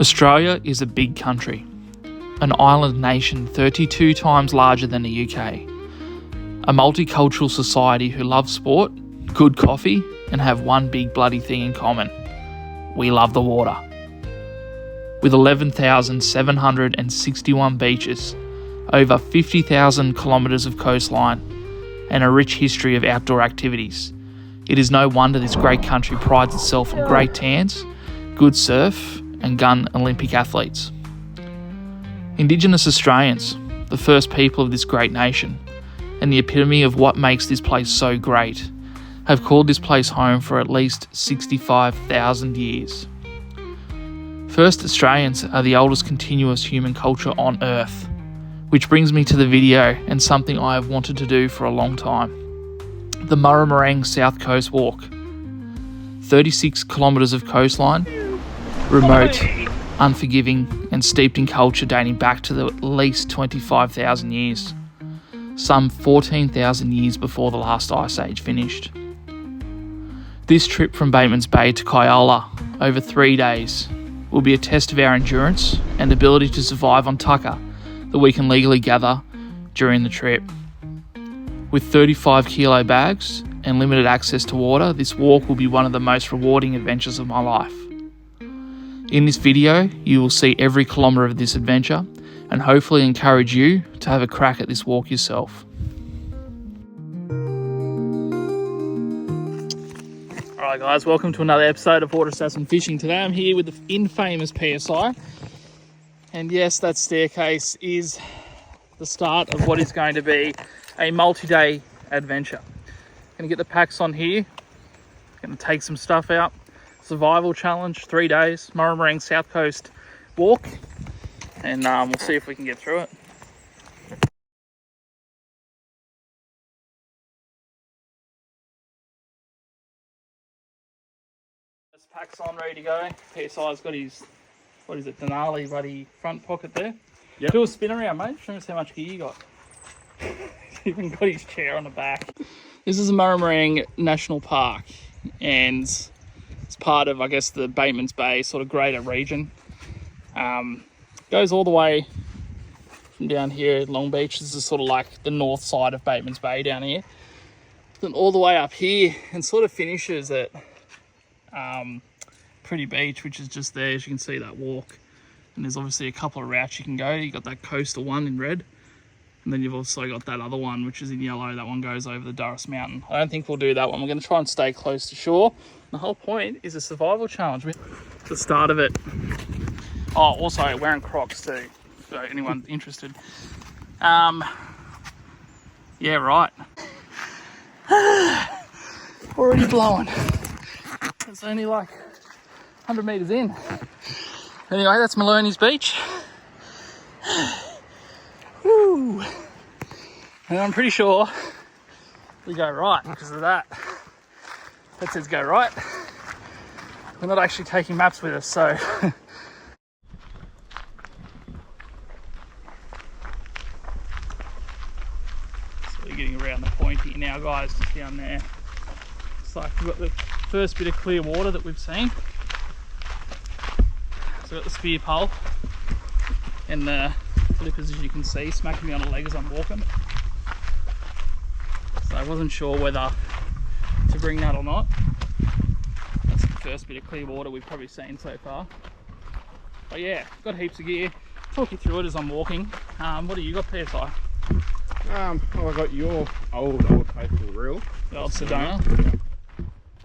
Australia is a big country, an island nation 32 times larger than the UK, a multicultural society who love sport, good coffee, and have one big bloody thing in common. We love the water. With 11,761 beaches, over 50,000 kilometres of coastline, and a rich history of outdoor activities, it is no wonder this great country prides itself on great tans, good surf, and gun Olympic athletes. Indigenous Australians, the first people of this great nation, and the epitome of what makes this place so great, have called this place home for at least 65,000 years. First Australians are the oldest continuous human culture on Earth, which brings me to the video and something I have wanted to do for a long time. The Murramarang South Coast Walk. 36 kilometres of coastline, remote, unforgiving, and steeped in culture dating back to at least 25,000 years. Some 14,000 years before the last ice age finished. This trip from Bateman's Bay to Kyola, over 3 days, will be a test of our endurance and ability to survive on tucker that we can legally gather during the trip. With 35 kilo bags and limited access to water, this walk will be one of the most rewarding adventures of my life. In this video, you will see every kilometre of this adventure and hopefully encourage you to have a crack at this walk yourself. Alright guys, welcome to another episode of Water Assassin Fishing. Today I'm here with the infamous PSI. And yes, that staircase is the start of what is going to be a multi-day adventure. Gonna get the packs on here, gonna take some stuff out. Survival challenge, 3 days, Murramarang South Coast Walk, and we'll see if we can get through it. This pack's on, ready to go. PSI's got his, what is it, Denali buddy front pocket there. Yep. Do a spin around, mate. Show us how much gear you got. He's even got his chair on the back. This is the Murramarang National Park, and it's part of, I guess, the Bateman's Bay sort of greater region. Goes all the way from down here at Long Beach. This is sort of like the north side of Bateman's Bay down here. Then all the way up here and sort of finishes at Pretty Beach, which is just there, as you can see that walk. And there's obviously a couple of routes you can go. You got that coastal one in red, and then you've also got that other one which is in yellow. That one goes over the Durras Mountain. I don't think we'll do that one. We're going to try and stay close to shore. The whole point is a survival challenge. The start of it. Oh, also wearing Crocs too, so anyone interested. Yeah, right. Already blowing. It's only like 100 metres in. Anyway, that's Maloney's Beach. Woo. And I'm pretty sure we go right because of that. That says go right. We're not actually taking maps with us, so. So we're getting around the point here now, guys, just down there. It's like we've got the first bit of clear water that we've seen. So I've got the spear pole and the flippers, as you can see, smacking me on the leg as I'm walking. So I wasn't sure whether to bring that or not. That's the first bit of clear water we've probably seen so far. But yeah, got heaps of gear. Talk you through it as I'm walking. What do you got, PSI? Well, I got your old faithful reel. The old Sedona.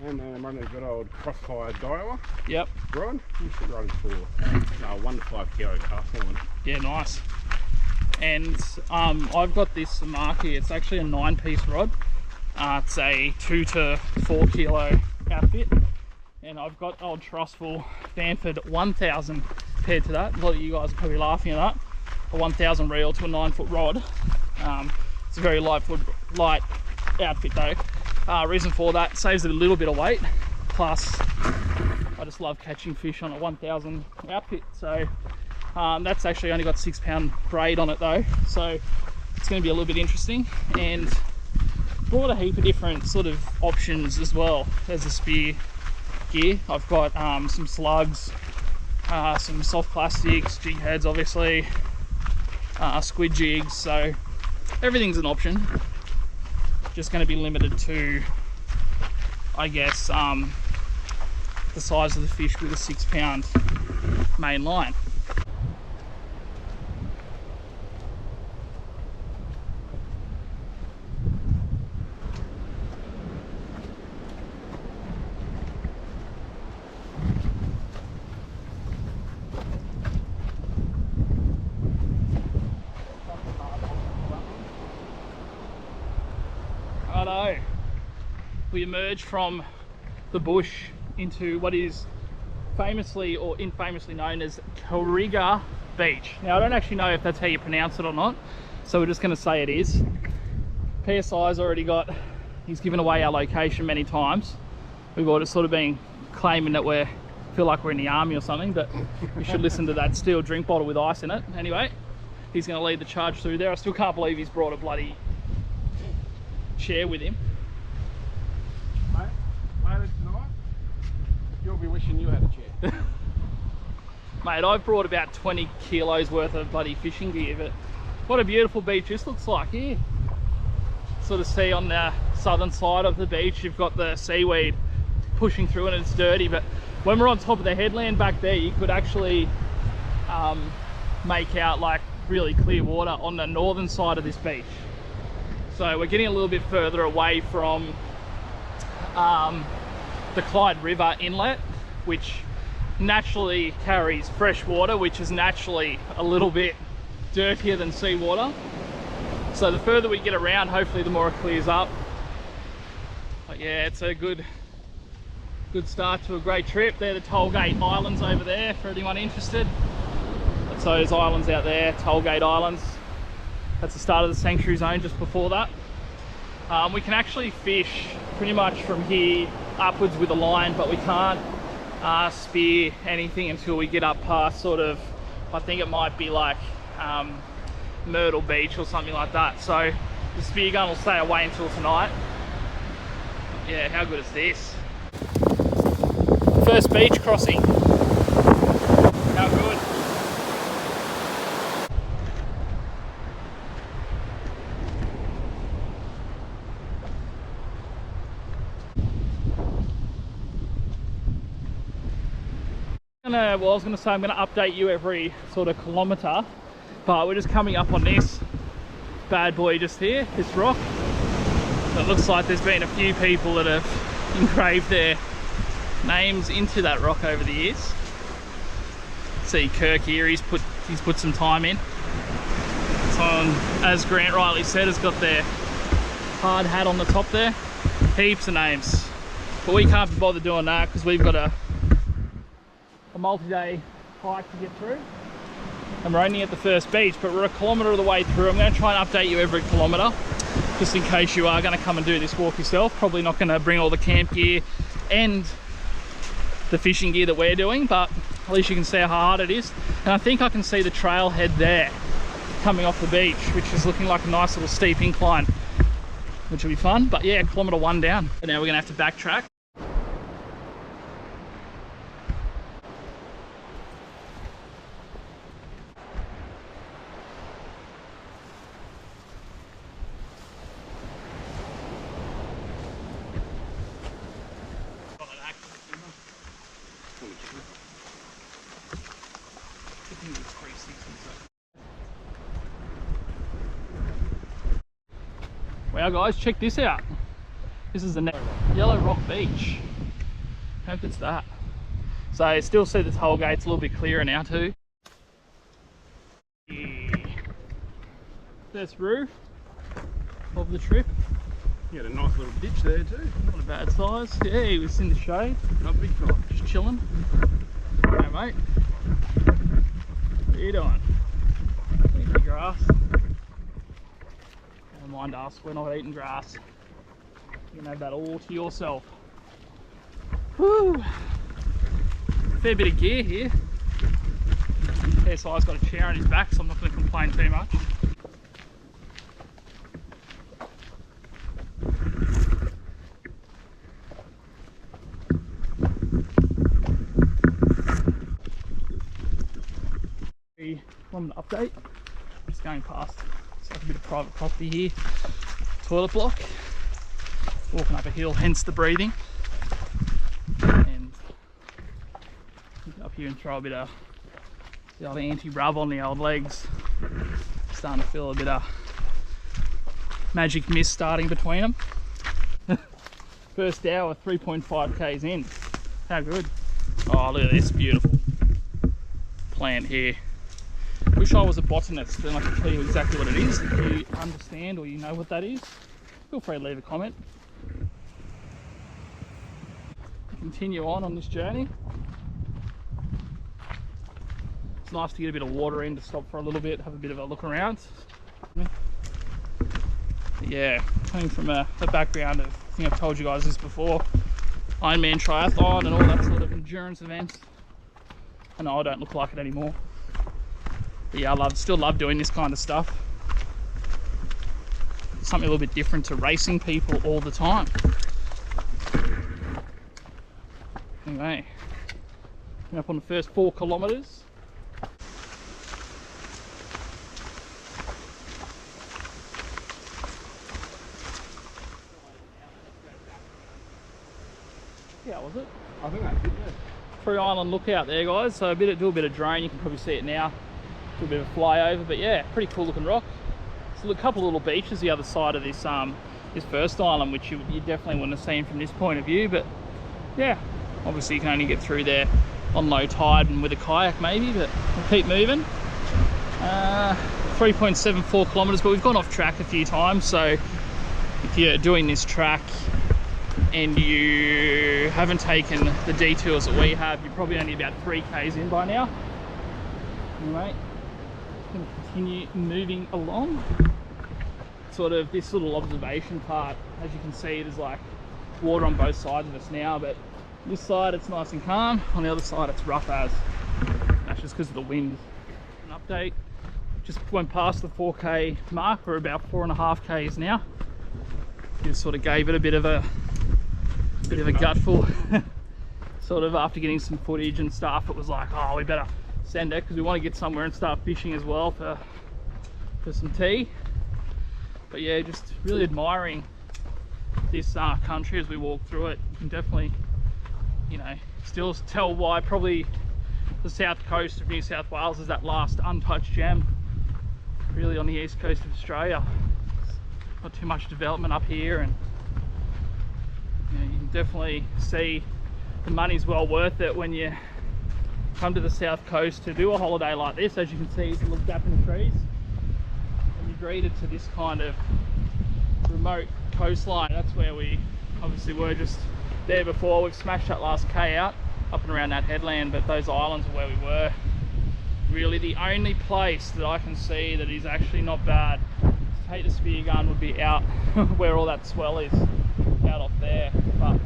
And I'm running a good old crossfire Daiwa. Yep. Rod. You should run for 1 to 5 kilo cast line. Yeah, nice. And I've got this mark here. It's actually a 9-piece rod. It's a 2 to 4 kilo outfit. And I've got old Trustful Bamford 1000 paired to that. A lot of you guys are probably laughing at that. A 1000 reel to a 9-foot rod. It's a very light outfit though. Reason for that, saves it a little bit of weight. Plus, I just love catching fish on a 1000 outfit. So that's actually only got 6-pound braid on it though. So it's going to be a little bit interesting. And brought a heap of different sort of options as well. There's a spear gear. I've got some slugs, some soft plastics, jig heads obviously, squid jigs, so everything's an option. Just going to be limited to, I guess, the size of the fish with a 6 pound main line. Righto, we emerged from the bush into what is famously or infamously known as Foraging Beach. Now I don't actually know if that's how you pronounce it or not, so we're just going to say it is. PSI's already got, he's given away our location many times. We've all just sort of been claiming that we feel like we're in the army or something, but we should listen to that steel drink bottle with ice in it. Anyway, he's going to lead the charge through there. I still can't believe he's brought a bloody chair with him. Mate, later tonight, you'll be wishing you had a chair. Mate, I've brought about 20 kilos worth of bloody fishing gear, but what a beautiful beach this looks like here. Sort of see on the southern side of the beach, you've got the seaweed pushing through and it's dirty, but when we're on top of the headland back there, you could actually make out like really clear water on the northern side of this beach. So we're getting a little bit further away from the Clyde River inlet, which naturally carries fresh water, which is naturally a little bit dirtier than seawater. So the further we get around, hopefully the more it clears up. But yeah, it's a good start to a great trip. They're the Tollgate Islands over there for anyone interested. That's those islands out there, Tollgate Islands. That's the start of the sanctuary zone just before that. We can actually fish pretty much from here upwards with a line, but we can't spear anything until we get up past sort of, I think it might be like Myrtle Beach or something like that. So the spear gun will stay away until tonight. Yeah, how good is this? First beach crossing. How good. Well, I was going to say I'm going to update you every sort of kilometre, but we're just coming up on this bad boy just here, this rock. So it looks like there's been a few people that have engraved their names into that rock over the years. See Kirk here, he's put some time in. So as Grant rightly said, has got their hard hat on the top there. Heaps of names, but we can't be bothered doing that because we've got a multi-day hike to get through, and we're only at the first beach, but we're a kilometre of the way through. I'm going to try and update you every kilometre, just in case you are going to come and do this walk yourself. Probably not going to bring all the camp gear and the fishing gear that we're doing, but at least you can see how hard it is. And I think I can see the trailhead there coming off the beach, which is looking like a nice little steep incline, which will be fun. But yeah, kilometre 1 down, and now we're going to have to backtrack. Wow guys, check this out. This is the Yellow Rock Beach. Hope it's that. So you still see the toll gates a little bit clearer now too. Yeah. First roof of the trip. You had a nice little ditch there too. Not a bad size. Yeah, he was in the shade. Not big fella. Just chilling. Hey mate. What are you doing? Eating the grass. Don't mind us, we're not eating grass. You can have that all to yourself. Whew. Fair bit of gear here. PSI's got a chair on his back, so I'm not going to complain too much. One update. Just going past. It's like a bit of private property here. Toilet block. Walking up a hill, hence the breathing. And get up here and throw a bit of the old anti-rub on the old legs. Starting to feel a bit of magic mist starting between them. First hour, 3.5 k's in. How good. Oh, look at this beautiful plant here. Wish I was a botanist and I could tell you exactly what it is. If you understand or you know what that is, feel free to leave a comment. Continue on this journey. It's nice to get a bit of water in, to stop for a little bit, have a bit of a look around. Yeah, coming from a background of, I think I've told you guys this before, Ironman triathlon and all that sort of endurance events. I know I don't look like it anymore. But yeah, still love doing this kind of stuff. It's something a little bit different to racing people all the time. Anyway, coming up on the first 4 kilometres. Yeah, was it? I think that's it, yeah. Free Island lookout there, guys. So do a bit of drone. You can probably see it now. Do a bit of a flyover, but yeah, pretty cool looking rock. So a couple of little beaches the other side of this this first island, which you definitely wouldn't have seen from this point of view. But yeah, obviously you can only get through there on low tide and with a kayak maybe. But we'll keep moving. 3.74 kilometres, but we've gone off track a few times. So if you're doing this track and you haven't taken the detours that we have, you're probably only about 3 k's in by now. Anyway, going to continue moving along. Sort of this little observation part, as you can see, there's like water on both sides of us now, but this side it's nice and calm, on the other side it's rough as. That's just because of the wind. An update, just went past the 4k mark, we're about 4.5 k's now. Just sort of gave it a bit of a gutful. Sort of after getting some footage and stuff, it was like, oh, we better send it because we want to get somewhere and start fishing as well for some tea. But yeah, just really admiring this country as we walk through it. You can definitely, you know, still tell why probably the south coast of New South Wales is that last untouched gem really on the east coast of Australia. Not too much development up here, and you know, you can definitely see the money's well worth it when you come to the south coast to do a holiday like this. As you can see, it's a little gap in the trees, and you're greeted to this kind of remote coastline. That's where we obviously were just there before. We've smashed that last K out up and around that headland, but those islands are where we were. Really the only place that I can see that is actually not bad. To take the spear gun would be out where all that swell is, out off there. But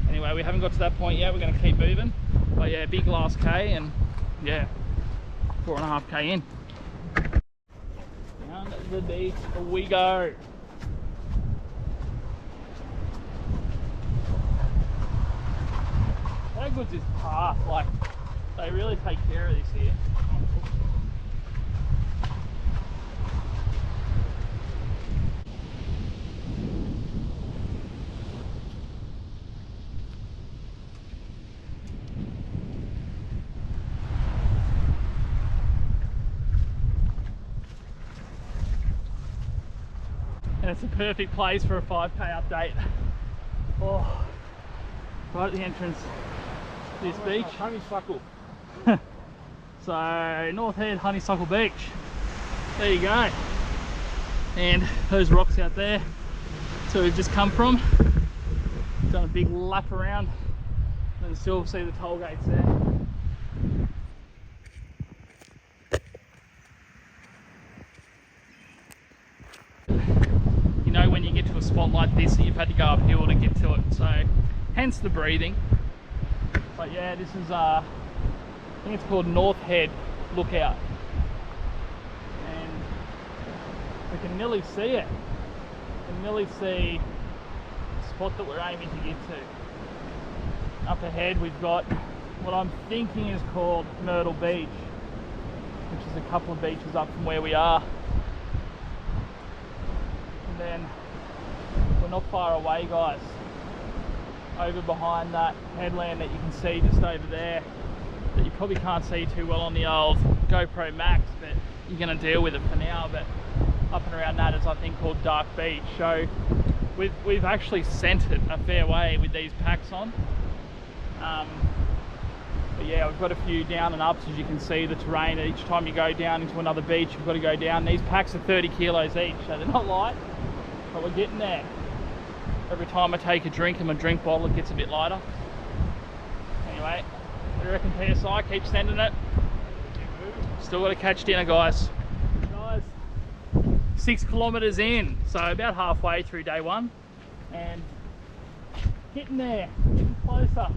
anyway, we haven't got to that point yet. We're going to keep moving. But yeah, big last K, and yeah, 4.5 K in. Down the beach we go. How good's this path? Like, they really take care of this here. And it's a perfect place for a 5k update. Oh, right at the entrance to this beach. Honeysuckle. So, North Head Honeysuckle Beach. There you go. And those rocks out there, that's where we've just come from. Done a big lap around, and still see the toll gates there. You know when you get to a spot like this that you've had to go uphill to get to it, so hence the breathing. But yeah, this is I think it's called North Head Lookout, and we can nearly see it. We can nearly see the spot that we're aiming to get to. Up ahead we've got what I'm thinking is called Myrtle Beach. which is a couple of beaches up from where we are. And then we're not far away, guys. Over behind that headland that you can see just over there, that you probably can't see too well on the old GoPro Max, but you're going to deal with it for now. But up and around that is, I think, called Dark Beach. So we've actually sent it a fair way with these packs on. But yeah, we've got a few down and ups, as you can see the terrain. Each time you go down into another beach, you've got to go down. These packs are 30 kilos each, so they're not light, but we're getting there. Every time I take a drink in my drink bottle, it gets a bit lighter. Anyway, what do you reckon, PSI? Keep sending it. Still got to catch dinner, guys. Guys, 6 kilometers in, so about halfway through day one, and getting there, getting closer.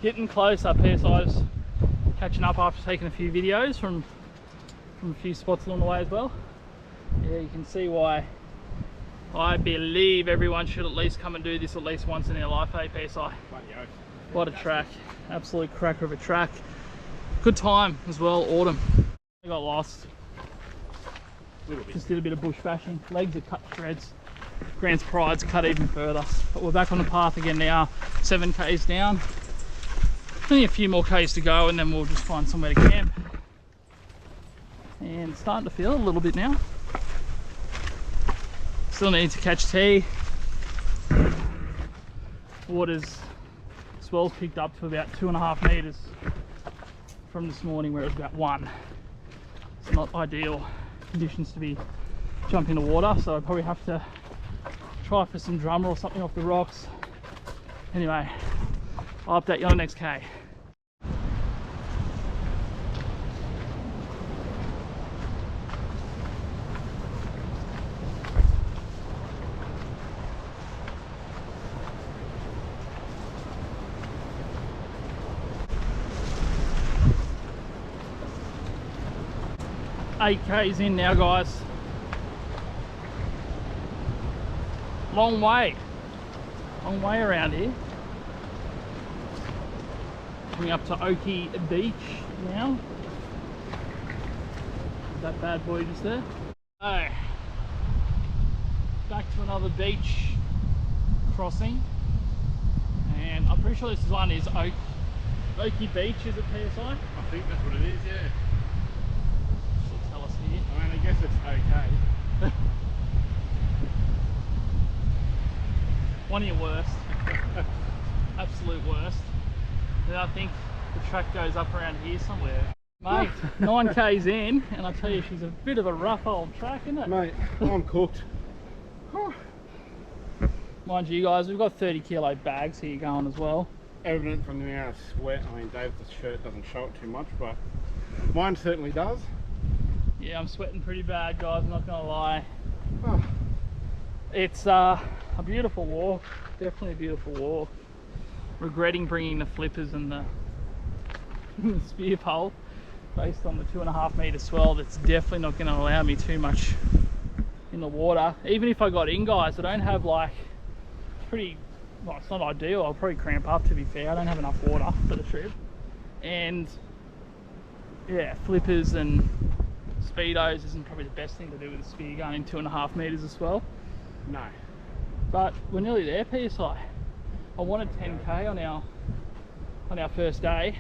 Getting closer. PSI's catching up after taking a few videos from a few spots along the way as well. Yeah, you can see why I believe everyone should at least come and do this at least once in their life, eh, PSI? What a track. Absolute cracker of a track. Good time as well, autumn. I got lost. Just did a bit of bush bashing. Legs are cut to shreds. Grant's pride's cut even further. But we're back on the path again now, 7 k's down. Only a few more k's to go and then we'll just find somewhere to camp. And it's starting to feel a little bit now. Still need to catch tea. Swell's picked up to about 2.5 meters from this morning, where it was about 1. It's not ideal conditions to be jumping in the water, so I probably have to try for some drummer or something off the rocks. Anyway, I'll update you on the next K. Eight K's in now, guys. Long way around here. Coming up to Oakey Beach now. Is that bad boy just there? Oh, back to another beach crossing, and I'm pretty sure this one is Oakey Beach. Is it, PSI? I think that's what it is, yeah. Tell us here. I mean, I guess it's okay. One of your worst. Absolute worst. Then I think the track goes up around here somewhere. Mate, 9 k's in, and I tell you, she's a bit of a rough old track, isn't it? Mate, I'm cooked. Mind you guys, we've got 30 kilo bags here going as well. Evident from the amount of sweat. I mean, Dave's shirt doesn't show it too much, but mine certainly does. Yeah, I'm sweating pretty bad, guys, I'm not gonna lie. Oh. It's a beautiful walk, definitely a beautiful walk. Regretting bringing the flippers and the spear pole, based on the 2.5 meter swell. That's definitely not going to allow me too much in the water. Even if I got in, guys, I don't have like, well, it's not ideal. I'll probably cramp up, to be fair. I don't have enough water for the trip. And yeah, flippers and speedos isn't probably the best thing to do with a spear going in 2.5 meters as well. No. But we're nearly there, PSI. I wanted 10k on our first day,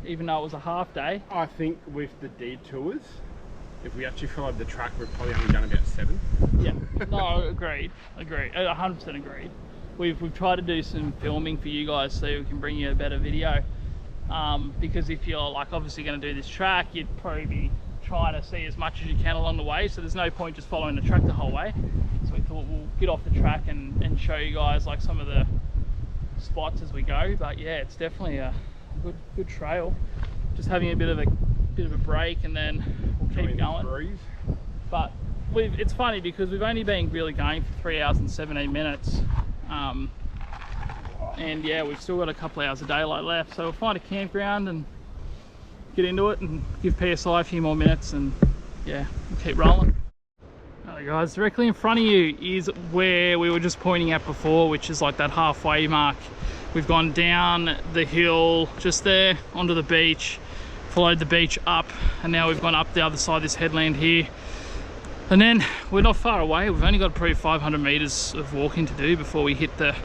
even though it was a half day. I think with the detours, if we actually followed the track, we're probably only done about 7. Yeah, no, agreed, 100% agreed. We've tried to do some filming for you guys so we can bring you a better video. Because if you're like obviously going to do this track, you'd probably be trying to see as much as you can along the way, so there's no point just following the track the whole way. So we thought we'll get off the track and show you guys like some of the spots as we go. But yeah, it's definitely a good trail. Just having a bit of a break, and then we'll keep going. But it's funny because we've only been really going for 3 hours and 17 minutes, and yeah, we've still got a couple hours of daylight left, so we'll find a campground and get into it and give PSI a few more minutes, and yeah, we'll keep rolling. Alright guys, directly in front of you is where we were just pointing at before, which is like that halfway mark. We've gone down the hill just there onto the beach, followed the beach up, and now we've gone up the other side of this headland here. And then we're not far away. We've only got probably 500 meters of walking to do before we hit the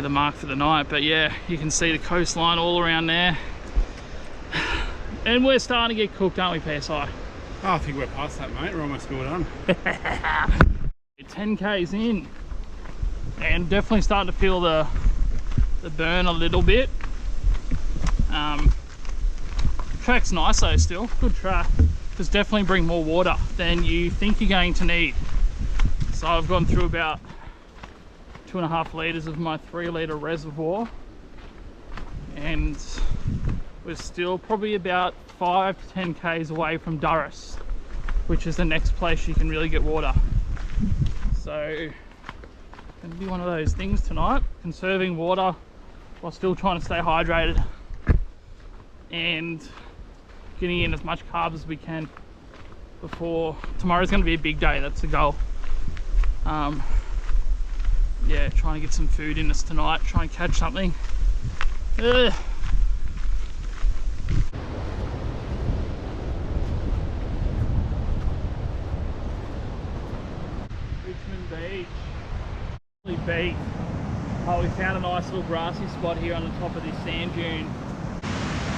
mark for the night. But yeah, you can see the coastline all around there. And we're starting to get cooked, aren't we, PSI? Oh, I think we're past that, mate. We're almost all done. 10 k's in, and definitely starting to feel the burn a little bit. Track's nice though, still good track. Just definitely bring more water than you think you're going to need. So I've gone through about 2.5 litres of my 3 litre reservoir, and we're still probably about 5 to 10 k's away from Durras, which is the next place you can really get water. So gonna be one of those things tonight, conserving water while still trying to stay hydrated and getting in as much carbs as we can before tomorrow's going to be a big day. That's the goal. Yeah, trying to get some food in us tonight, try and catch something. Ugh. Richmond Beach. Oh, we found a nice little grassy spot here on the top of this sand dune.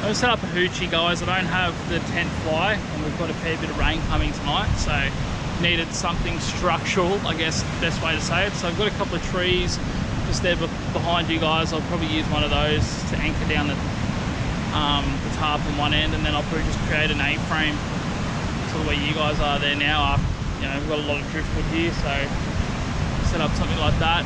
I set up a hoochie, guys. I don't have the tent fly, and we've got a fair bit of rain coming tonight, so needed something structural, I guess best way to say it. So I've got a couple of trees just there behind you guys. I'll probably use one of those to anchor down the tarp on one end, and then I'll probably just create an A-frame sort of where you guys are there now. You know, we've got a lot of driftwood here, so set up something like that.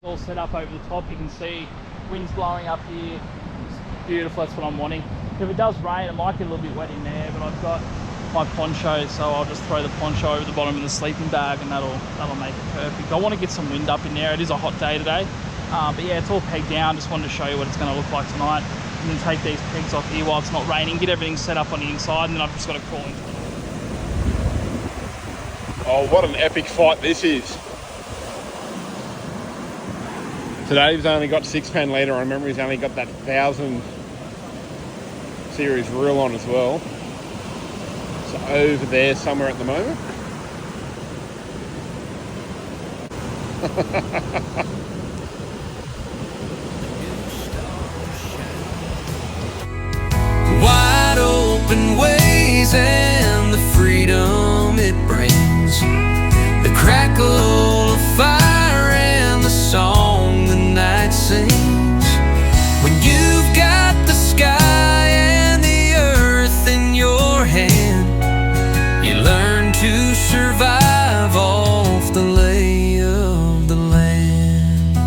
All set up over the top. You can see wind's blowing up here. It's beautiful. That's what I'm wanting. If it does rain, it might get a little bit wet in there, but I've got my poncho, so I'll just throw the poncho over the bottom of the sleeping bag, and that'll make it perfect. I want to get some wind up in there. It is a hot day today, but yeah, it's all pegged down. Just wanted to show you what it's going to look like tonight, and then take these pegs off here while it's not raining, get everything set up on the inside, and then I've just got to crawl into it. Oh, what an epic fight this is. Today's only got 6-pan leader. I remember he's only got that 1000 series reel on as well. So over there somewhere at the moment. Wide open ways and the freedom it brings, the crackle of fire and the song the night sings. When you've got the sky and the earth in your hand, you learn to survive off the lay of the land.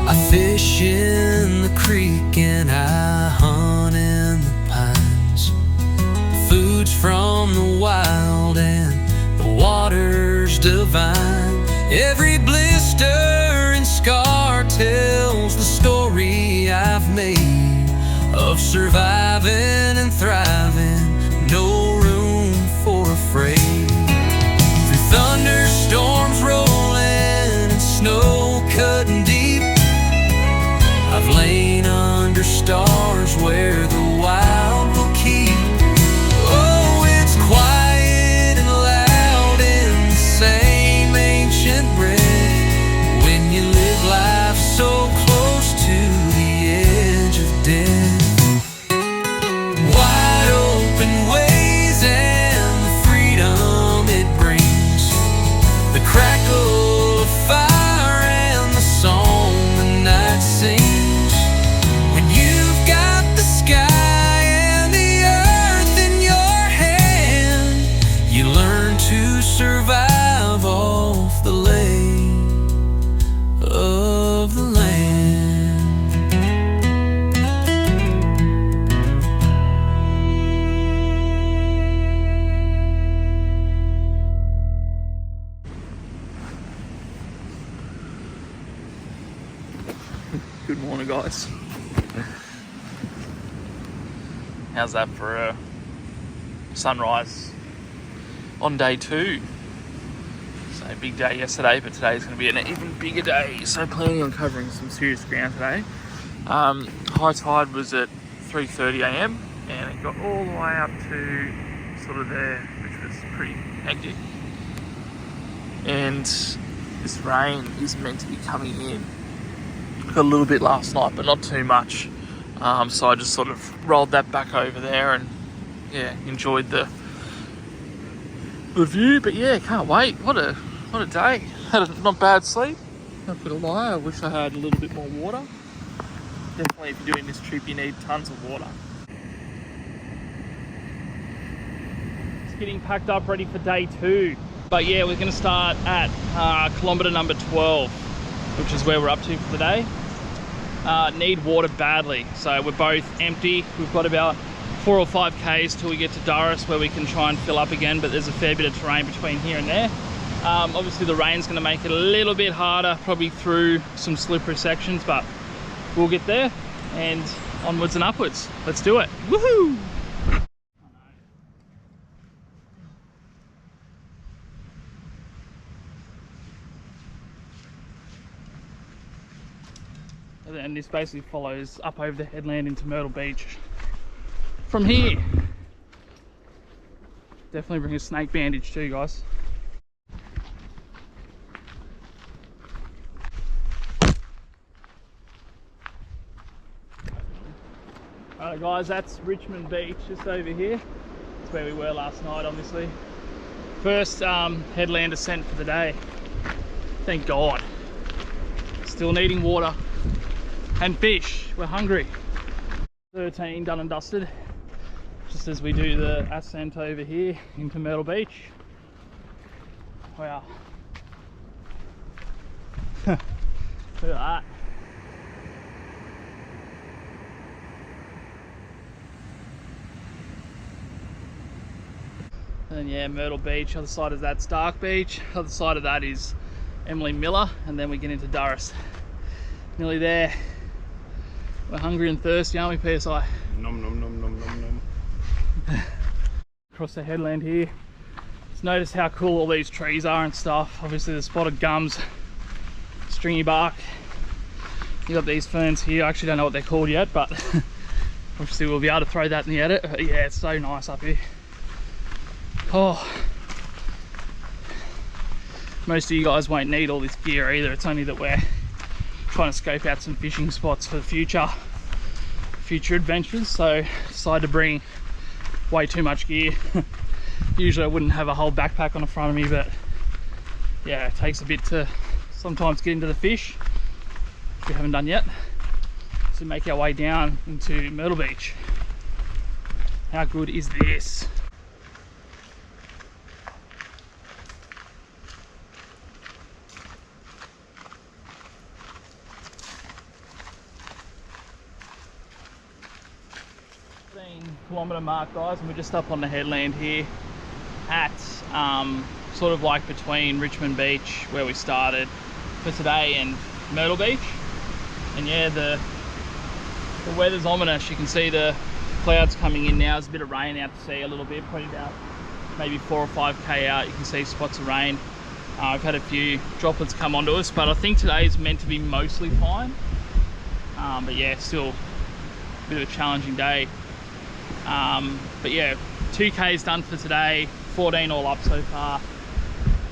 I fish in the creek and I hunt in the pines. Food's from the wild and the water's divine. Every blister and scar tells the story I've made of surviving and thriving, no room for afraid. Through thunderstorms rolling and snow cutting deep, I've lain under stars where the wild will keep. Oh, it's quiet and loud in the same ancient breath, when you live life so close to the edge of death. Wide open ways and the freedom it brings, the crackle of fire and the song the night sings. When you've got the sky and the earth in your hand, you learn to survive off the lay of the land. Good morning, guys. How's that for a sunrise on day 2? So big day yesterday, but today's going to be an even bigger day. So planning on covering some serious ground today. High tide was at 3:30 a.m. and it got all the way up to sort of there, which was pretty hectic. And this rain is meant to be coming in. Got a little bit last night, but not too much. So I just sort of rolled that back over there and yeah, enjoyed the view. But yeah, can't wait. What a day. Had a not bad sleep. Not gonna lie, I wish I had a little bit more water. Definitely, if you're doing this trip, you need tons of water. It's getting packed up, ready for day 2. But yeah, we're gonna start at kilometre number 12, which is where we're up to for the day. Need water badly, so we're both empty. We've got about 4 or 5 k's till we get to Durras, where we can try and fill up again, but there's a fair bit of terrain between here and there. Obviously the rain's going to make it a little bit harder, probably through some slippery sections, but we'll get there and onwards and upwards. Let's do it. Woohoo! And this basically follows up over the headland into Myrtle Beach. From here, definitely bring a snake bandage too, guys. Alright guys, that's Richmond Beach just over here. That's where we were last night, obviously. First headland ascent for the day. Thank God. Still needing water and fish. We're hungry. 13 done and dusted. Just as we do the ascent over here into Myrtle Beach. Wow. Look at that. And yeah, Myrtle Beach. Other side of that's Stark Beach. Other side of that is Emily Miller, and then we get into Durras. Nearly there. We're hungry and thirsty, aren't we, PSI? Nom nom nom nom nom nom. Across the headland here. Just notice how cool all these trees are and stuff. Obviously the spotted gums, stringy bark. You got these ferns here. I actually don't know what they're called yet, but obviously we'll be able to throw that in the edit. But yeah, it's so nice up here. Oh, most of you guys won't need all this gear either. It's only that we're trying to scope out some fishing spots for the future adventures, so decided to bring way too much gear. Usually I wouldn't have a whole backpack on the front of me, but yeah, it takes a bit to sometimes get into the fish, which we haven't done yet. So make our way down into Myrtle Beach. How good is this? Kilometre mark, guys, and we're just up on the headland here at sort of like between Richmond Beach, where we started for today, and Myrtle Beach. And yeah, the weather's ominous. You can see the clouds coming in now. There's a bit of rain out to sea a little bit, probably about maybe 4 or 5k out. You can see spots of rain. I've had a few droplets come onto us, but I think today is meant to be mostly fine. But yeah, still a bit of a challenging day. But yeah, 2k's done for today, 14 all up so far.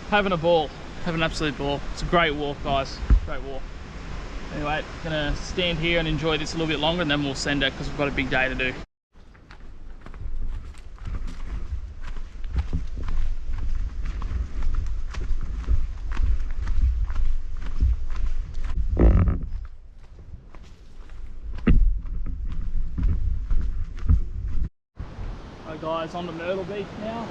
Having a ball, having an absolute ball. It's a great walk, guys, great walk. Anyway, gonna stand here and enjoy this a little bit longer, and then we'll send it because we've got a big day to do. Guys, on to Myrtle Beach now.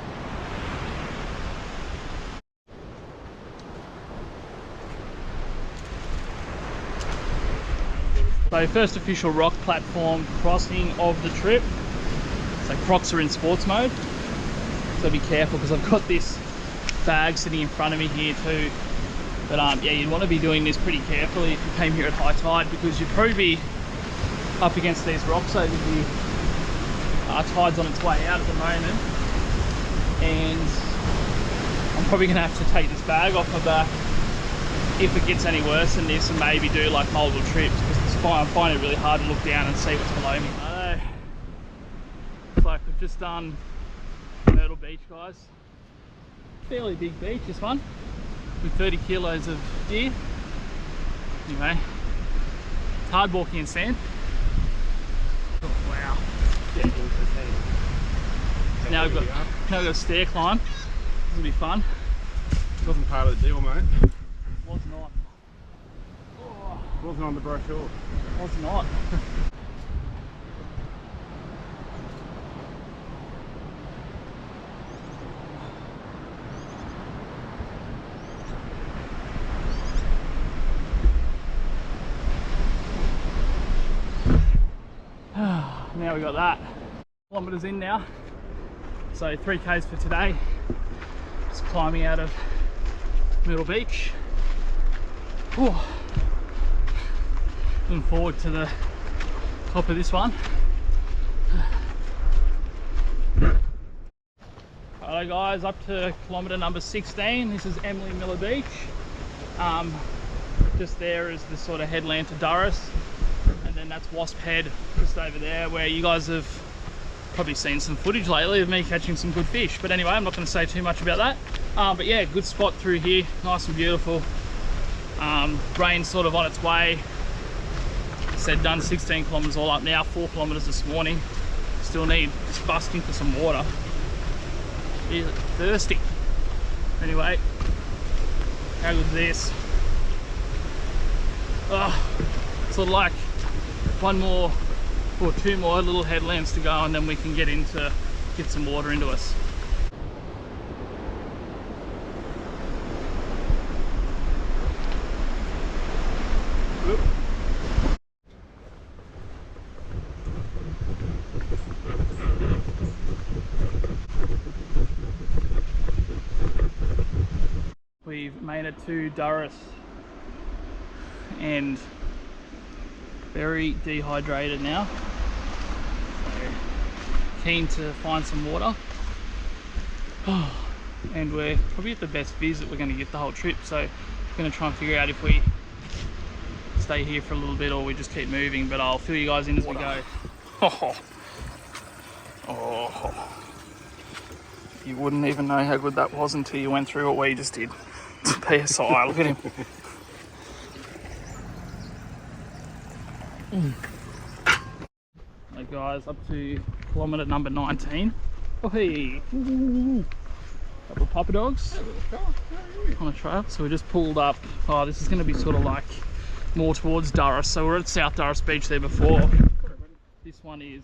So first official rock platform crossing of the trip. So Crocs are in sports mode, so be careful because I've got this bag sitting in front of me here too. But yeah, you'd want to be doing this pretty carefully if you came here at high tide, because you'd probably be up against these rocks over here. Tide's on its way out at the moment, and I'm probably going to have to take this bag off my back if it gets any worse than this, and maybe do like multiple trips, because I find it really hard to look down and see what's below me. I know. It's like we've just done Myrtle Beach, guys. Fairly big beach, this one, with 30 kilos of gear. Anyway, it's hard walking in sand. Oh, wow. Now we've got a stair climb. This will be fun. It wasn't part of the deal, mate. Was not. Oh. It wasn't on the brochure. Was not. Now we got that. Kilometres in now. So 3Ks for today. Just climbing out of Myrtle Beach. Whew. Looking forward to the top of this one. Hello guys, up to kilometre number 16. This is Emily Miller Beach. Just there is the sort of headland to Durras, and then that's Wasp Head just over there, where you guys have probably seen some footage lately of me catching some good fish. But anyway, I'm not going to say too much about that. But yeah, good spot through here, nice and beautiful. Rain's sort of on its way. Said done 16 kilometres all up now, 4 kilometres this morning. Still need, just busting for some water. Is it thirsty? Anyway, how good is this? Sort of like one more or two more little headlands to go, and then we can get some water into us. Whoop. We've made it to Durras and very dehydrated now. So keen to find some water. And we're probably at the best visit we're going to get the whole trip, so we're going to try and figure out if we stay here for a little bit or we just keep moving, but I'll fill you guys in as we go. Oh. You wouldn't even know how good that was until you went through what we just did. PSI, look at him. Hey guys, up to kilometre number 19. Oh hey, couple of papa dogs on a trail. So we just pulled up. Oh, this is going to be sort of like more towards Durras. So we're at South Durras Beach there before. This one is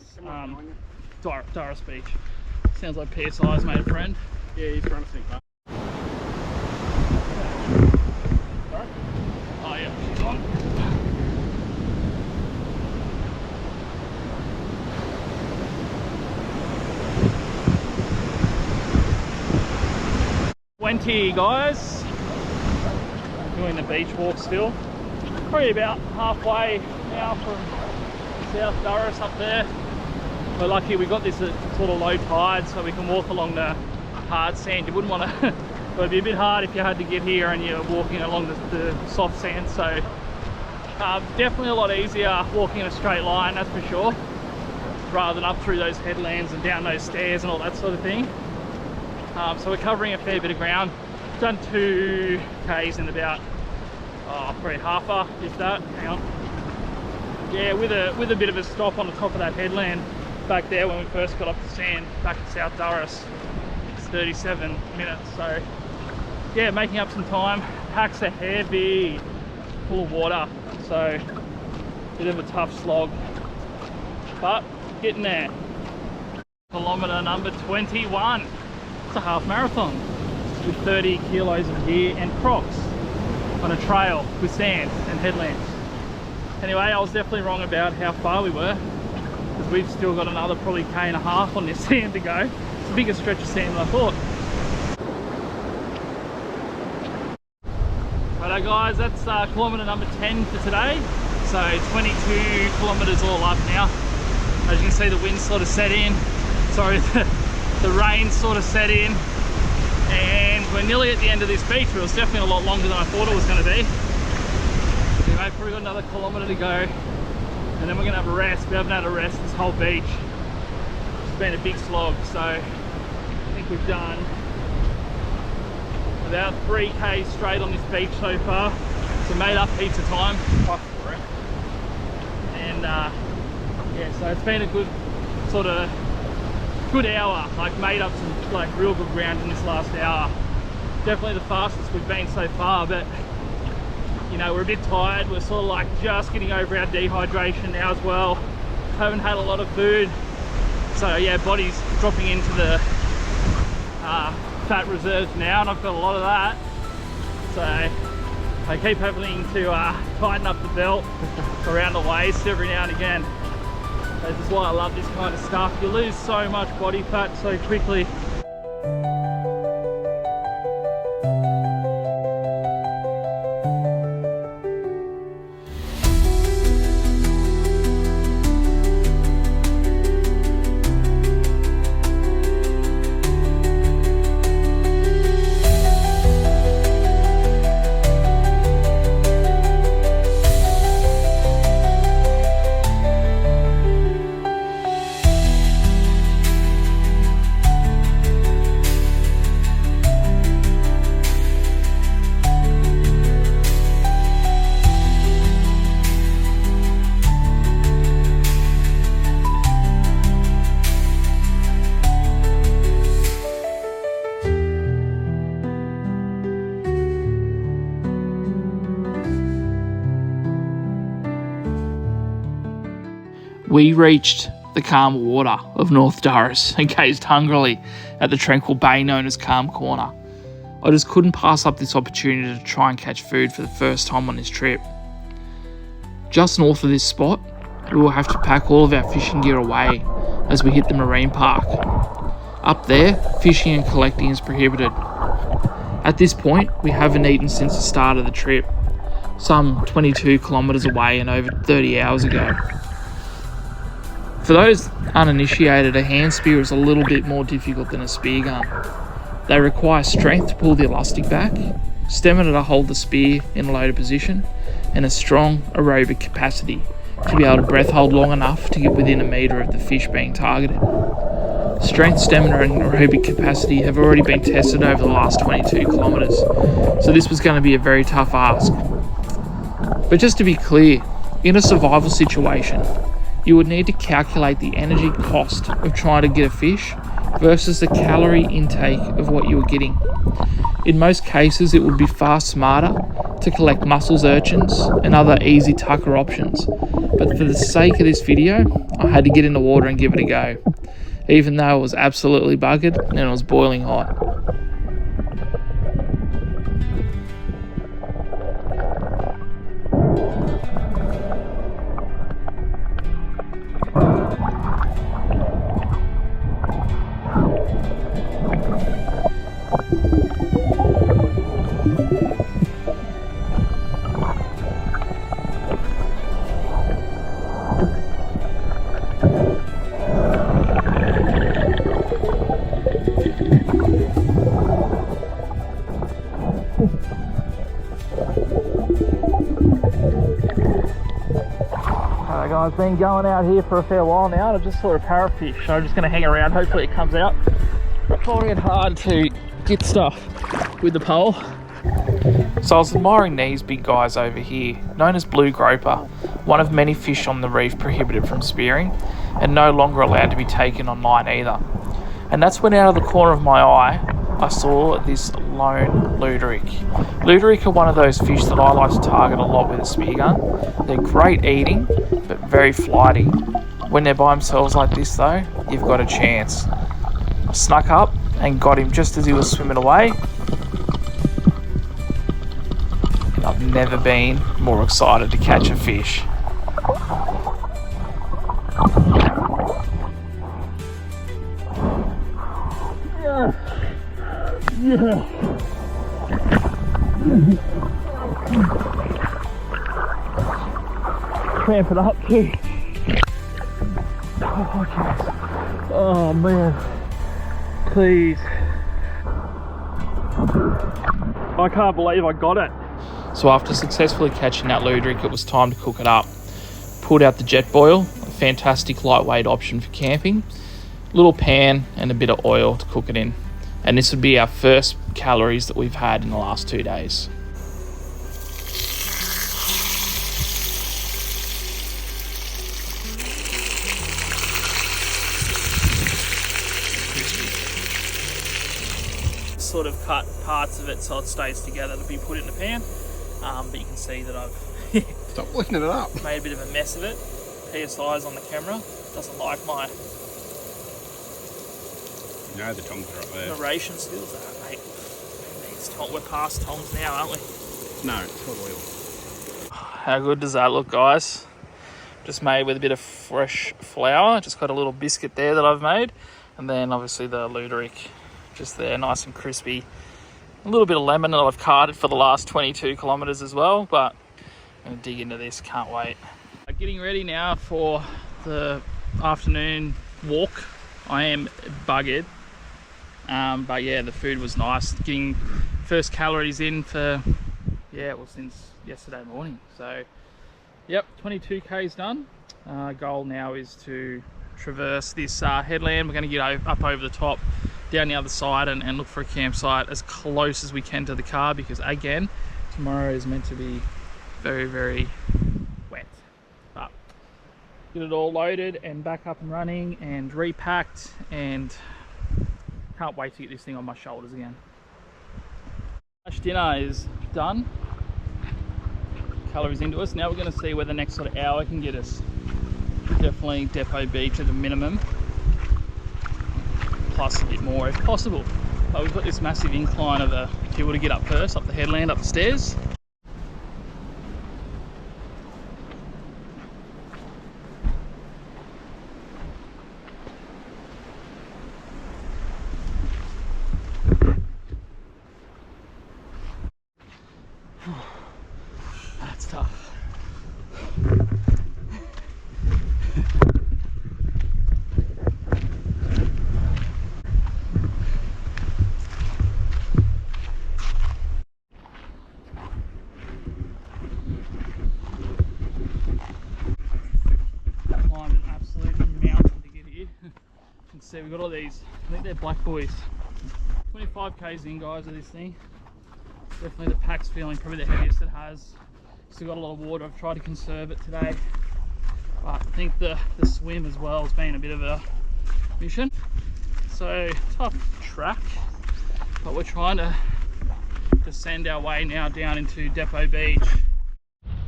Durras Beach. Sounds like PSI's made a friend. Yeah, he's trying to think that. Oh yeah, she's on. Guys, doing the beach walk still. Probably about halfway now from South Durras up there. We're lucky we got this at sort of low tide, so we can walk along the hard sand. You wouldn't want to, it would be a bit hard if you had to get here and you're walking along the soft sand. So definitely a lot easier walking in a straight line, that's for sure, rather than up through those headlands and down those stairs and all that sort of thing. So we're covering a fair bit of ground. Done 2 Ks in about probably half hour, if that. Hang on. Yeah, with a bit of a stop on the top of that headland back there when we first got off the sand back at South Durras. It's 37 minutes. So yeah, making up some time. Packs are heavy, full of water, so bit of a tough slog, but getting there. Kilometre number 21. It's a half marathon with 30 kilos of gear and Crocs on a trail with sand and headlands. Anyway, I was definitely wrong about how far we were, because we've still got another probably K and a half on this sand to go. It's a bigger stretch of sand than I thought. Righto guys, that's kilometre number 10 for today. So 22 kilometres all up now. As you can see, the wind sort of set in. sorry, the rain sort of set in, and we're nearly at the end of this beach, but it was definitely a lot longer than I thought it was going to be. Anyway, probably got another kilometre to go, and then we're going to have a rest. We haven't had a rest this whole beach. It's been a big slog, so I think we've done about 3k straight on this beach so far, so made up heaps of time. And yeah, so it's been a good sort of good hour, like made up some like real good ground in this last hour. Definitely the fastest we've been so far, but you know, we're a bit tired. We're sort of like just getting over our dehydration now as well. Haven't had a lot of food, so yeah, body's dropping into the fat reserves now, and I've got a lot of that, so I keep having to tighten up the belt around the waist every now and again. This is why I love this kind of stuff. You lose so much body fat so quickly. We reached the calm water of North Durras and gazed hungrily at the tranquil bay known as Calm Corner. I just couldn't pass up this opportunity to try and catch food for the first time on this trip. Just north of this spot, we will have to pack all of our fishing gear away as we hit the marine park. Up there, fishing and collecting is prohibited. At this point, we haven't eaten since the start of the trip, some 22 kilometres away and over 30 hours ago. For those uninitiated, a hand spear is a little bit more difficult than a spear gun. They require strength to pull the elastic back, stamina to hold the spear in a loaded position, and a strong aerobic capacity to be able to breath hold long enough to get within a metre of the fish being targeted. Strength, stamina and aerobic capacity have already been tested over the last 22 kilometres, so this was going to be a very tough ask. But just to be clear, in a survival situation, you would need to calculate the energy cost of trying to get a fish versus the calorie intake of what you were getting. In most cases, it would be far smarter to collect mussels, urchins and other easy tucker options. But for the sake of this video, I had to get in the water and give it a go, even though it was absolutely buggered and it was boiling hot. I've been going out here for a fair while now, and I've just saw a parrotfish, so I'm just going to hang around, hopefully it comes out. I'm finding it hard to get stuff with the pole. So I was admiring these big guys over here, known as blue groper, one of many fish on the reef prohibited from spearing, and no longer allowed to be taken on line either. And that's when out of the corner of my eye, I saw this lone luderick. Luderick are one of those fish that I like to target a lot with a spear gun. They're great eating, but very flighty. When they're by themselves like this though, you've got a chance. I snuck up and got him just as he was swimming away. And I've never been more excited to catch a fish. Yeah. Cramp it up too. Oh, yes. Oh man, please. I can't believe I got it. So after successfully catching that luderick, it was time to cook it up. Pulled out the jet boil, a fantastic lightweight option for camping. Little pan and a bit of oil to cook it in. And this would be our first calories that we've had in the last 2 days. Sort of cut parts of it so it stays together to be put in the pan, but you can see that I've Stop lifting it up. made a bit of a mess of it. PSI's on the camera, doesn't like my No, the tongs are up there. narration skills. Mate, we're past tongs now, aren't we? No, it's got oil. How good does that look, guys? Just made with a bit of fresh flour. Just got a little biscuit there that I've made, and then obviously the luderick just there, nice and crispy. A little bit of lemon that I've carted for the last 22 kilometers as well, but I'm gonna dig into this, can't wait. Getting ready now for the afternoon walk. I am buggered, but yeah, the food was nice. Getting first calories in for, yeah, well, since yesterday morning. So yep, 22k's done. Goal now is to traverse this headland. We're going to get up over the top, down the other side, and look for a campsite as close as we can to the car, because again, tomorrow is meant to be very, very wet. But get it all loaded and back up and running and repacked, and can't wait to get this thing on my shoulders again. Lunch dinner is done. Calories into us. Now we're going to see where the next sort of hour can get us. Definitely Depot Beach at a minimum, plus a bit more if possible. But we've got this massive incline of a hill to get up first, up the headland, up the stairs. That's tough. Climbed an absolute mountain to get here. You can see we've got all these, I think they're black boys. 25k's in, guys, of this thing. Definitely the pack's feeling probably the heaviest it has. Still got a lot of water. I've tried to conserve it today, but I think the swim as well has been a bit of a mission. So tough track, but we're trying to descend our way now down into Depot Beach.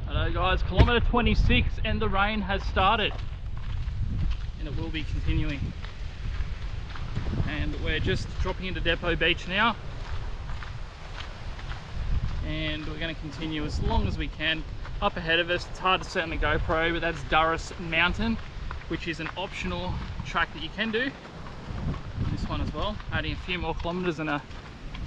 Hello guys, kilometre 26 and the rain has started, and it will be continuing. And we're just dropping into Depot Beach now, and we're going to continue as long as we can. Up ahead of us, it's hard to see on the GoPro, but that's Durras Mountain, which is an optional track that you can do. This one as well, adding a few more kilometres and a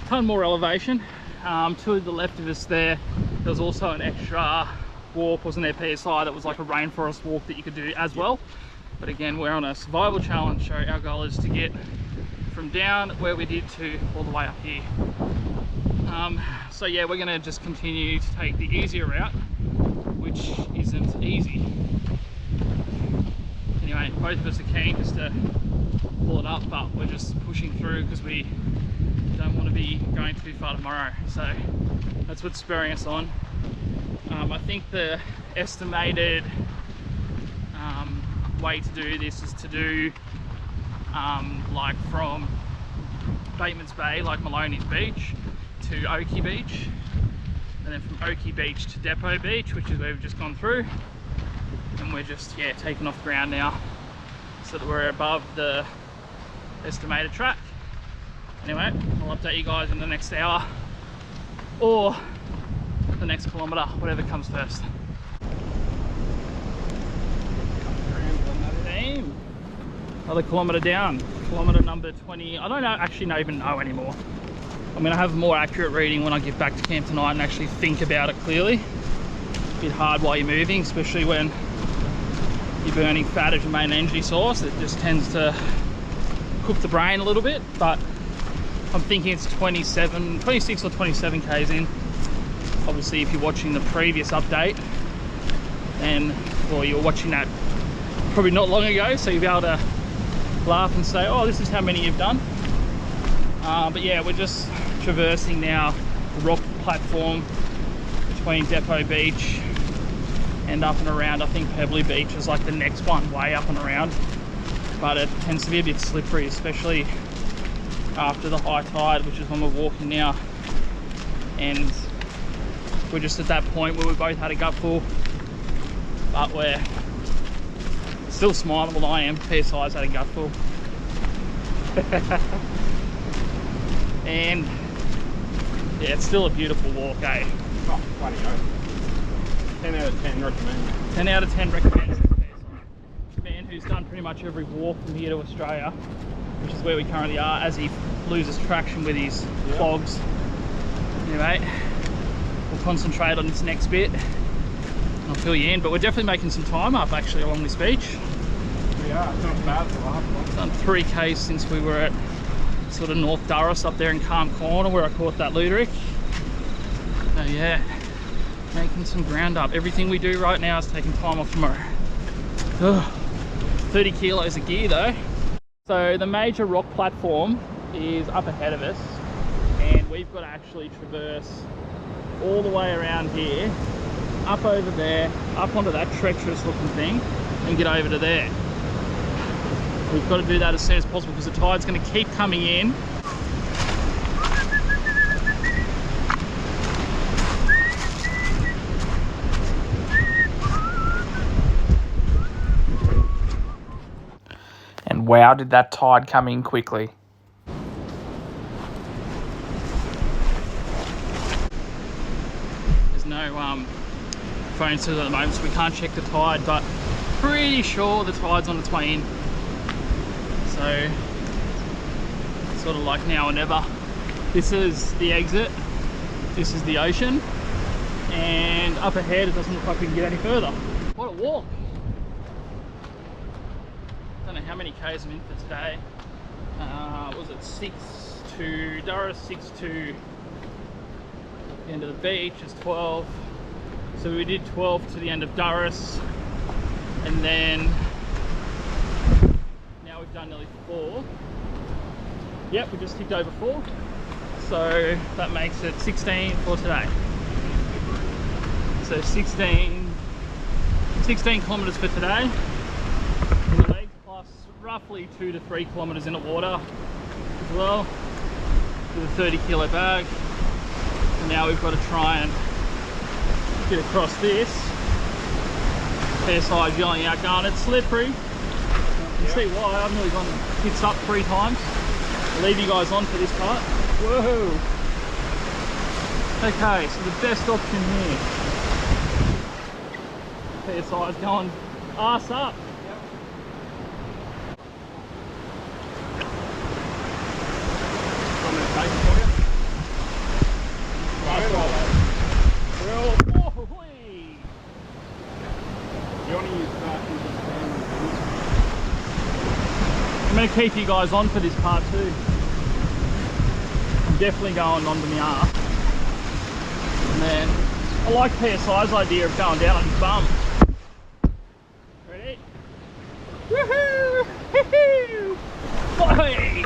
ton more elevation. To the left of us there was also an extra walk, wasn't there, PSI, that was like a rainforest walk that you could do as well. But again, we're on a survival challenge, so our goal is to get from down where we did to all the way up here. So yeah, we're going to just continue to take the easier route, which isn't easy. Anyway, both of us are keen just to pull it up, but we're just pushing through because we don't want to be going too far tomorrow. So that's what's spurring us on. I think the estimated way to do this is to do like from Bateman's Bay, like Maloney's Beach, to Oakey Beach, and then from Oakey Beach to Depot Beach, which is where we've just gone through, and we're just, yeah, taking off ground now so that we're above the estimated track. Anyway, I'll update you guys in the next hour or the next kilometre, whatever comes first. Another kilometre down, kilometre number 20. I don't even know anymore. I'm going to have a more accurate reading when I get back to camp tonight and actually think about it clearly. It's a bit hard while you're moving, especially when you're burning fat as your main energy source. It just tends to cook the brain a little bit, but I'm thinking it's 26 or 27 k's in. Obviously, if you're watching the previous update, then, well, you're watching that probably not long ago, so you'll be able to laugh and say, oh, this is how many you've done. But yeah, we're just traversing now the rock platform between Depot Beach and up and around. I think Pebbly Beach is like the next one way up and around, but it tends to be a bit slippery, especially after the high tide, which is when we're walking now. And we're just at that point where we both had a gutful, but we're still smiling. Well, I am. PSI's had a gutful. And yeah, it's still a beautiful walk, eh? Oh, bloody oath. 10 out of 10 recommend. 10 out of 10 recommends. A man who's done pretty much every walk from here to Australia, which is where we currently are, as he loses traction with his clogs. Anyway, we'll concentrate on this next bit. I'll fill you in, but we're definitely making some time up actually along this beach. We are. It's not bad for the last one. Done 3 k's since we were at sort of North Durras up there in Calm Corner where I caught that Luderick. So yeah, making some ground up. Everything we do right now is taking time off tomorrow. Ugh. 30 kilos of gear though. So the major rock platform is up ahead of us, and we've got to actually traverse all the way around here, up over there, up onto that treacherous looking thing, and get over to there. We've got to do that as soon as possible because the tide's going to keep coming in. And wow, did that tide come in quickly. There's no phone signal at the moment, so we can't check the tide, but pretty sure the tide's on its way in. So it's sort of like now or never. This is the exit, this is the ocean, and up ahead it doesn't look like we can get any further. What a walk! Don't know how many k's I'm in for today. Was it 6 to Durras, 6 to the end of the beach is 12. So we did 12 to the end of Durras, and then now we've done nearly 4. Yep, we just ticked over 4. So that makes it 16 for today. So 16 kilometers for today. In the legs, plus roughly 2 to 3 kilometers in the water as well, with a 30 kilo bag. And now we've got to try and get across this. PSI yelling out, going, it's slippery. You can see why. I've nearly gone hits up 3 times. I'll leave you guys on for this part. Whoa! Okay, so the best option here. PSI is going arse up. I'm going to keep you guys on for this part too. I'm definitely going onto my arse. And then I like PSI's idea of going down on his bum. Ready? Woohoo! Woohoo! Boy!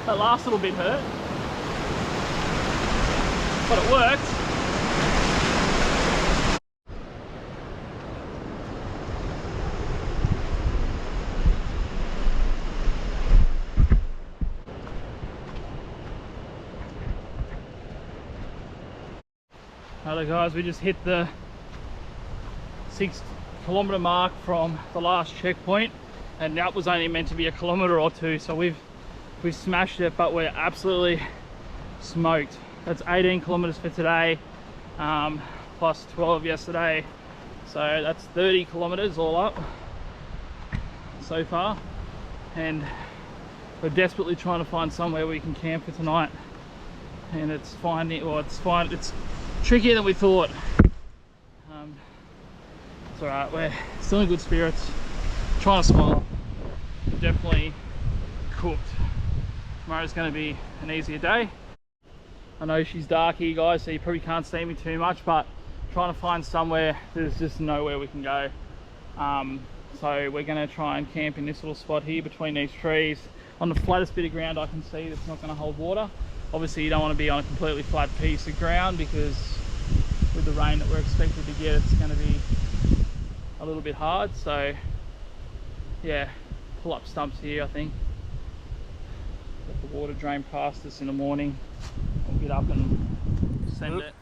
That last little bit hurt, but it worked. Hello guys, we just hit the 6 kilometer mark from the last checkpoint, and that was only meant to be a kilometer or 2, so we've smashed it, but we're absolutely smoked. That's 18 kilometers for today, plus 12 yesterday, so that's 30 kilometers all up so far, and we're desperately trying to find somewhere we can camp for tonight, and it's trickier than we thought. It's alright, we're still in good spirits, trying to smile. definitely cooked. Tomorrow's going to be an easier day. I know she's dark here, guys, so you probably can't see me too much, but trying to find somewhere, there's just nowhere we can go. So we're going to try and camp in this little spot here between these trees on the flattest bit of ground I can see that's not going to hold water. Obviously you don't want to be on a completely flat piece of ground, because with the rain that we're expected to get, it's going to be a little bit hard. So yeah, pull up stumps here, I think. Let the water drain past us in the morning. We'll get up and send it.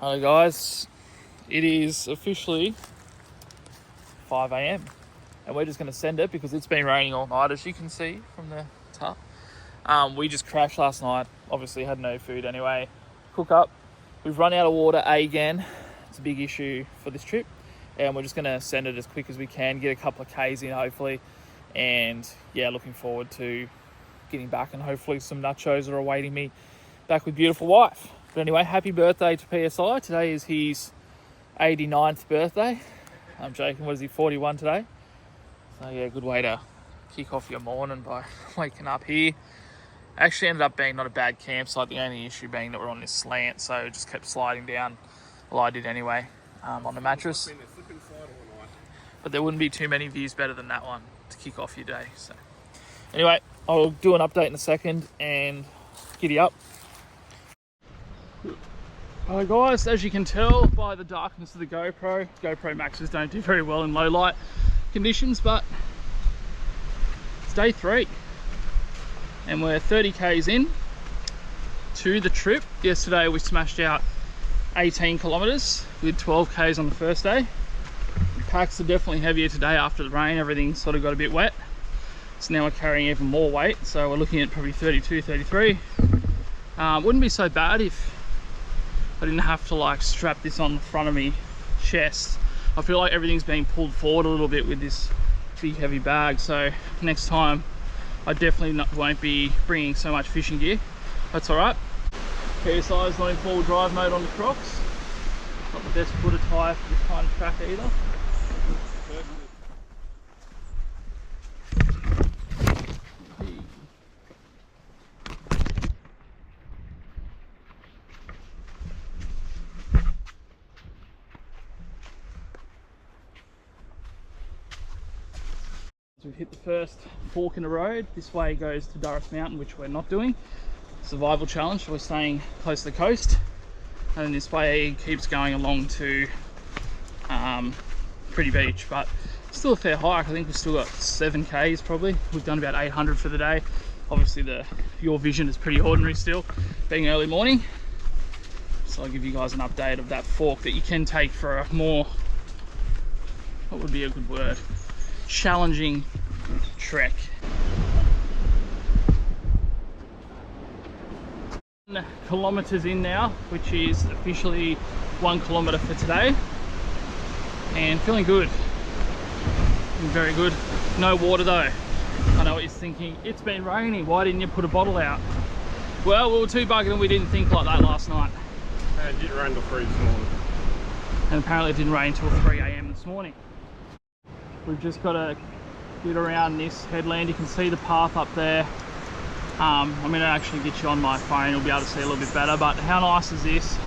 Hello guys, it is officially 5 AM and we're just going to send it because it's been raining all night, as you can see from the top. We just crashed last night, obviously had no food anyway. Cook up, we've run out of water again. It's a big issue for this trip, and we're just going to send it as quick as we can, get a couple of Ks in hopefully, and yeah, looking forward to getting back, and hopefully some nachos are awaiting me back with beautiful wife. But anyway, happy birthday to PSI. Today is his 89th birthday. I'm joking, what is he, 41 today? So yeah, good way to kick off your morning by waking up here. Actually ended up being not a bad campsite, the only issue being that we're on this slant, so it just kept sliding down. Well, I did anyway, on the mattress. But there wouldn't be too many views better than that one to kick off your day. So anyway, I'll do an update in a second and giddy up. Alright guys, as you can tell by the darkness of the GoPro Maxes don't do very well in low light conditions, but it's day 3 and we're 30 Ks in to the trip. Yesterday we smashed out 18 kilometers with 12 Ks on the first day. Packs are definitely heavier today after the rain. Everything sort of got a bit wet, so now we're carrying even more weight, so we're looking at probably 32, 33. Wouldn't be so bad if I didn't have to like strap this on the front of me chest. I feel like everything's being pulled forward a little bit with this big heavy bag, so next time I definitely won't be bringing so much fishing gear. That's all right. PSI is not in 4-wheel drive mode on the Crocs. Not the best footer tyre for this kind of track either. So we've hit the first fork in the road. This way goes to Durras Mountain, which we're not doing. Survival challenge, so we're staying close to the coast. And then this way keeps going along to Pretty Beach, but still a fair hike. I think we've still got 7 Ks probably. We've done about 800 for the day. Obviously your vision is pretty ordinary still, being early morning. So I'll give you guys an update of that fork that you can take for a more, what would be a good word, challenging trek. Kilometers in now, which is officially 1 kilometer for today, and feeling good, very good. No water though. I know what you're thinking, it's been raining, why didn't you put a bottle out? Well, we were too buggered and we didn't think like that last night. It didn't rain till 3 this morning. And apparently it didn't rain till 3 AM this morning. We've just got to get around this headland. You can see the path up there. I'm going to actually get you on my phone, you'll be able to see a little bit better, but how nice is this?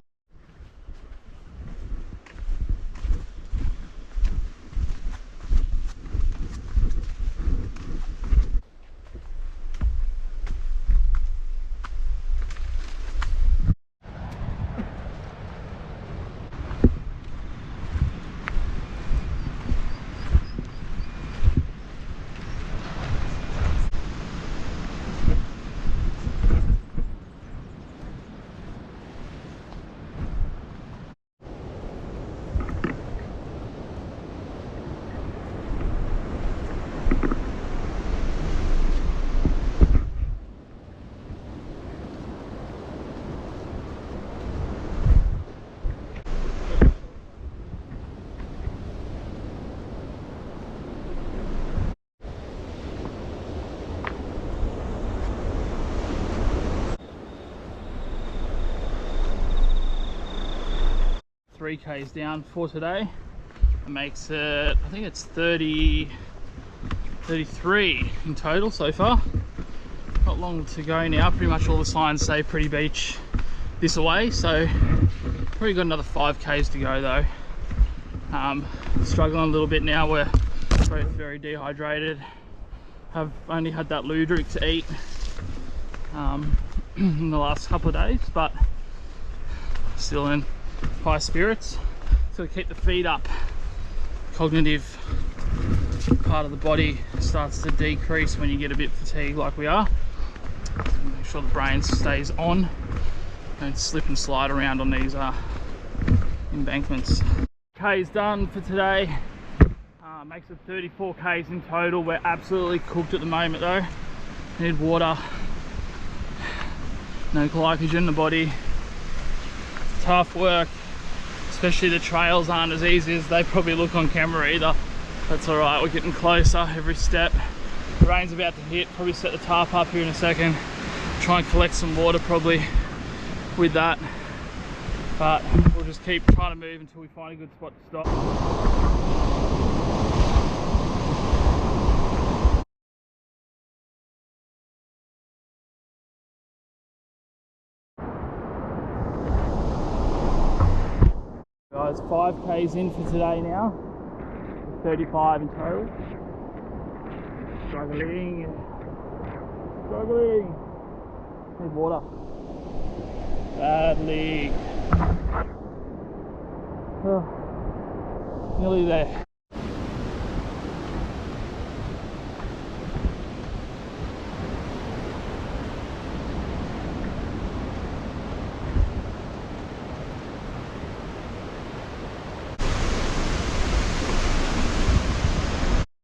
Three Ks down for today. It makes it, I think it's 34 33 in total so far. Not long to go now. Pretty much all the signs say pretty beach this away, so probably got another 5Ks to go though. Struggling a little bit now. We're both very dehydrated. Have only had that Ludwig to eat in the last couple of days, but still in high spirits. So keep the feet up. Cognitive part of the body starts to decrease when you get a bit fatigued like we are. So make sure the brain stays on. Don't slip and slide around on these embankments. K's done for today. Makes it 34 Ks in total. We're absolutely cooked at the moment though. Need water. No glycogen in the body. Tough work. Especially the trails aren't as easy as they probably look on camera either. That's alright, we're getting closer every step. The rain's about to hit. Probably set the tarp up here in a second. Try and collect some water probably with that. But we'll just keep trying to move until we find a good spot to stop. Guys, 5Ks in for today now. 35 in total. Struggling. Need water. Badly. Oh, nearly there.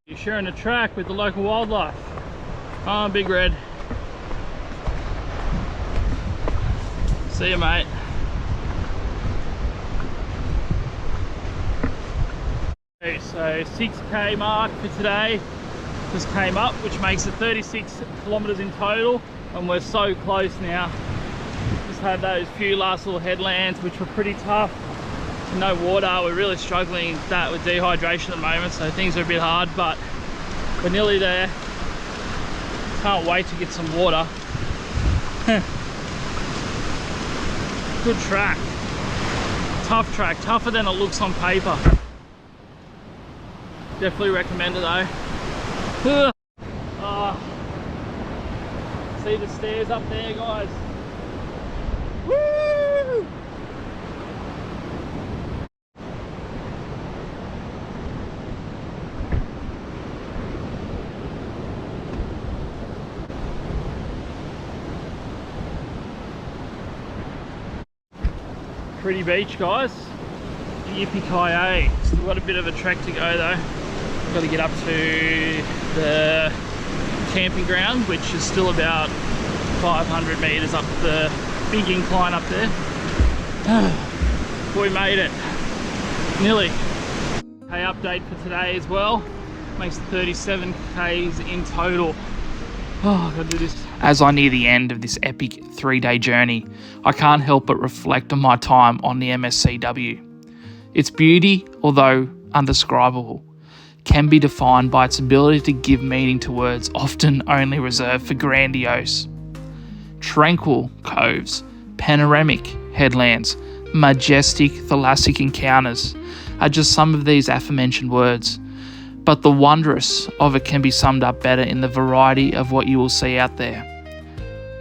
You're sharing a track with the local wildlife. Oh, Big Red. See you, mate. Okay, so 6K mark for today just came up, which makes it 36 kilometers in total, and we're so close now. Just had those few last little headlands which were pretty tough. No water. We're really struggling with that with dehydration at the moment, so things are a bit hard, but we're nearly there. Can't wait to get some water. Good track. Tough track, tougher than it looks on paper. Definitely recommend it though. See the stairs up there, guys? Woo! Pretty beach, guys. Yippee-ki-yay. Still got a bit of a trek to go though. Got to get up to the camping ground, which is still about 500 meters up the big incline up there. We made it. Nearly. Hey, update for today as well. Makes 37 Ks in total. Oh, I've got to do this. As I near the end of this epic 3-day journey, I can't help but reflect on my time on the MSCW. Its beauty, although undescribable, can be defined by its ability to give meaning to words often only reserved for grandiose. Tranquil coves, panoramic headlands, majestic thalassic encounters are just some of these aforementioned words. But the wondrous of it can be summed up better in the variety of what you will see out there.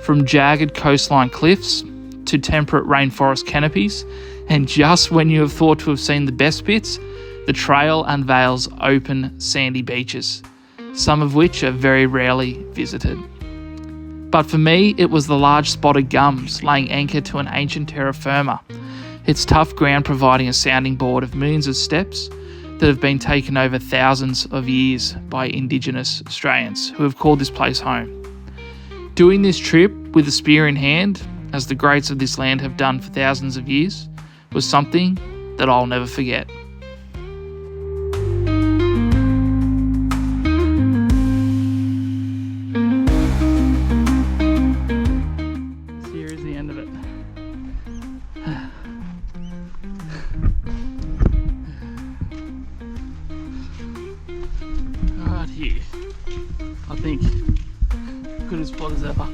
From jagged coastline cliffs to temperate rainforest canopies, and just when you have thought to have seen the best bits, the trail unveils open sandy beaches, some of which are very rarely visited. But for me, it was the large spotted gums laying anchor to an ancient terra firma, its tough ground providing a sounding board of millions of steps that have been taken over thousands of years by Indigenous Australians who have called this place home. Doing this trip with a spear in hand, as the greats of this land have done for thousands of years, was something that I'll never forget. Here is the end of it. Right here. I think. Good as spot as ever.